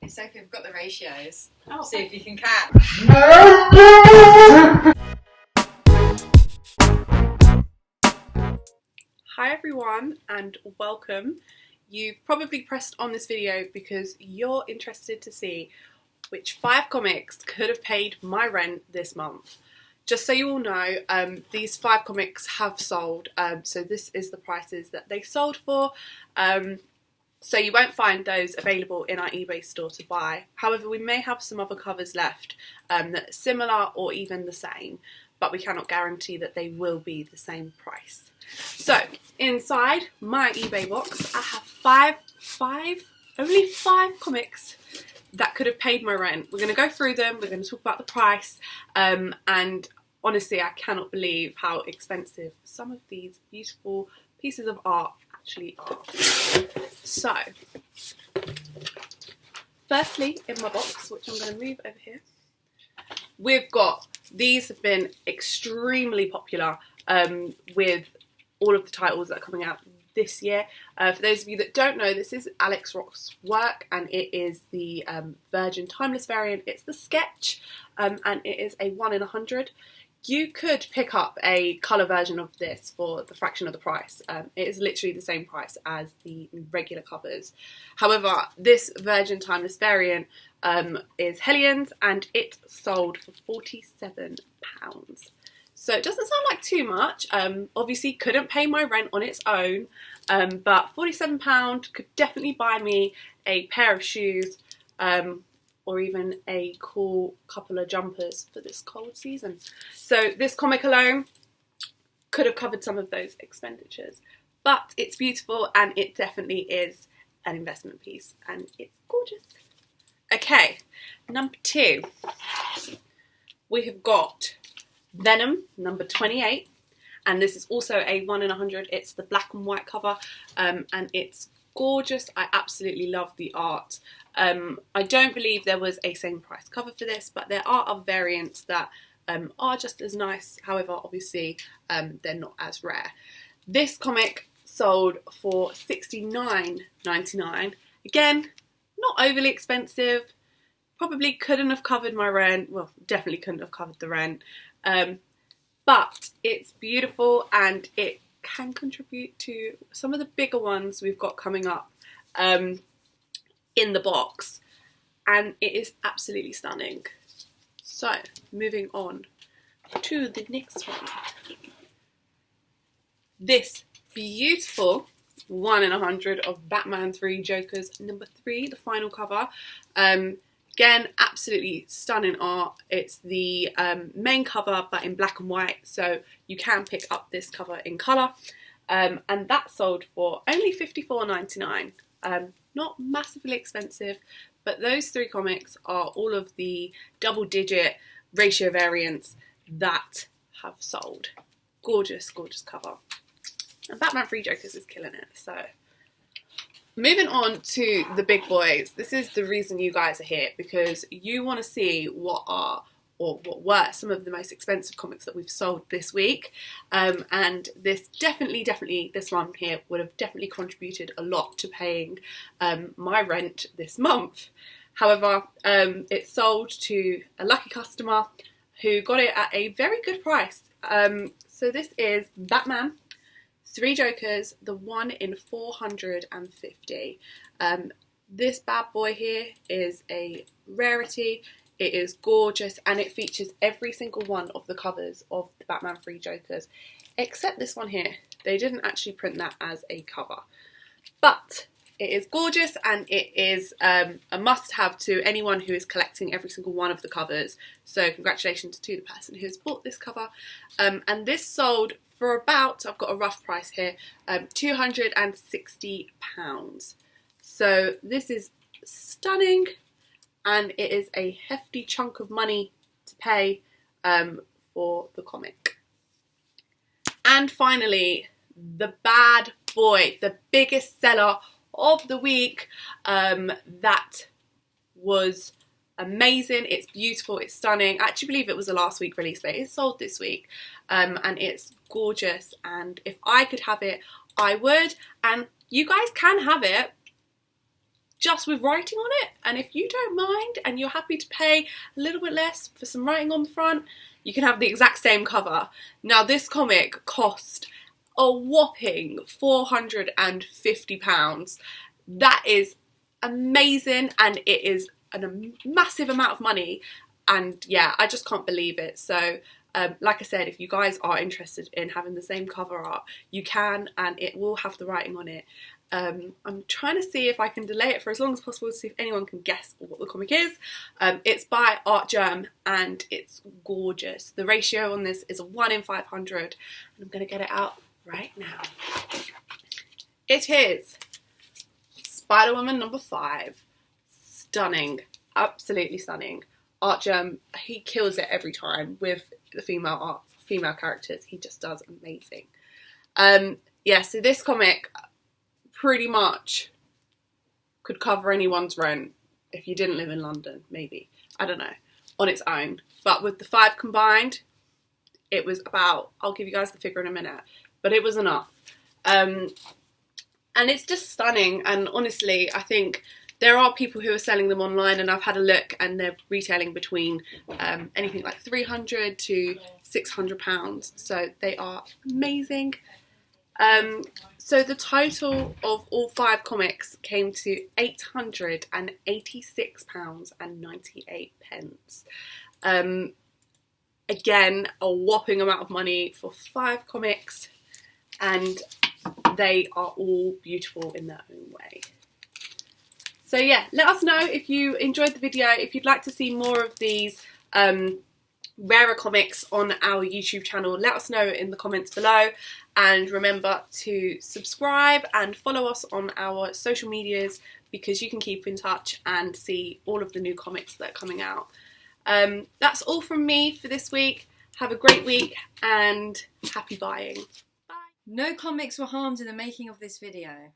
Sophie, we've got the ratios. Oh. See if you can catch. Hi everyone and welcome. You've probably pressed on this video because you're interested to see which 5 comics could have paid my rent this month. Just so you all know, these 5 comics have sold, so this is the prices that they sold for. So you won't find those available in our eBay store to buy. However, we may have some other covers left that are similar or even the same, but we cannot guarantee that they will be the same price. So inside my eBay box, I have only five comics that could have paid my rent. We're going to go through them, we're going to talk about the price, and honestly I cannot believe how expensive some of these beautiful pieces of art actually are. So, firstly in my box, which I'm going to move over here, we've got, these have been extremely popular with all of the titles that are coming out this year. For those of you that don't know, this is Alex Ross's work and it is the Virgin Timeless variant. It's the sketch and it is a 1 in 100. You could pick up a colour version of this for the fraction of the price. It is literally the same price as the regular covers. However, this Virgin Timeless variant is Hellions and it sold for £47. So it doesn't sound like too much. Obviously couldn't pay my rent on its own, but £47 could definitely buy me a pair of shoes, or even a cool couple of jumpers for this cold season. So this comic alone could have covered some of those expenditures, but it's beautiful and it definitely is an investment piece and it's gorgeous. Okay, number 2, we have got Venom number 28, and this is also a 1 in 100. It's the black and white cover, and it's gorgeous. I absolutely love the art. I don't believe there was a same price cover for this, but there are other variants that are just as nice. However, obviously they're not as rare. This comic sold for $69.99. Again, not overly expensive. Probably couldn't have covered my rent. Well, definitely couldn't have covered the rent. But it's beautiful and it can contribute to some of the bigger ones we've got coming up in the box, and it is absolutely stunning. So moving on to the next one, this beautiful 1 in 100 of Batman 3 Jokers number 3, the final cover. Again, absolutely stunning art. It's the main cover but in black and white, so you can pick up this cover in colour, and that sold for only £54.99. Not massively expensive, but those 3 comics are all of the double-digit ratio variants that have sold. Gorgeous, gorgeous cover. And Batman 3 Jokers is killing it, so... Moving on to the big boys, this is the reason you guys are here, because you want to see what were some of the most expensive comics that we've sold this week, and this definitely, this one here would have definitely contributed a lot to paying my rent this month. However, it sold to a lucky customer who got it at a very good price. So this is Batman 3 Jokers, the 1 in 450. This bad boy here is a rarity. It is gorgeous and it features every single one of the covers of the Batman 3 Jokers, except this one here. They didn't actually print that as a cover. But it is gorgeous and it is a must-have to anyone who is collecting every single one of the covers. So congratulations to the person who has bought this cover. And this sold for about, I've got a rough price here, £260. So this is stunning and it is a hefty chunk of money to pay for the comic. And finally, the bad boy, the biggest seller of the week, that was amazing. It's beautiful, it's stunning. I actually believe it was a last week release, but it sold this week, and it's gorgeous, and if I could have it I would, and you guys can have it. just with writing on it. And if you don't mind and you're happy to pay a little bit less for some writing on the front, you can have the exact same cover. Now this comic cost a whopping £450. That is amazing, and it is a massive amount of money, and yeah, I just can't believe it. So like I said, if you guys are interested in having the same cover art, you can, and it will have the writing on it. I'm trying to see if I can delay it for as long as possible to see if anyone can guess what the comic is. It's by Artgerm and it's gorgeous. The ratio on this is a 1 in 500, and I'm going to get it out right now. It is Spider-Woman number 5. Stunning, absolutely stunning. Artgerm, he kills it every time with the female characters. He just does amazing. Yeah, so this comic pretty much could cover anyone's rent if you didn't live in London, maybe. I don't know, on its own. But with the 5 combined, it was about, I'll give you guys the figure in a minute, but it was enough. And it's just stunning, and honestly, I think there are people who are selling them online, and I've had a look, and they're retailing between anything like £300 to £600, so they are amazing. So the total of all 5 comics came to £886.98. Again, a whopping amount of money for 5 comics, and they are all beautiful in their own way. So yeah, let us know if you enjoyed the video, if you'd like to see more of these rarer comics on our YouTube channel. Let us know in the comments below, and remember to subscribe and follow us on our social medias, because you can keep in touch and see all of the new comics that are coming out. That's all from me for this week. Have a great week and happy buying. Bye. No comics were harmed in the making of this video.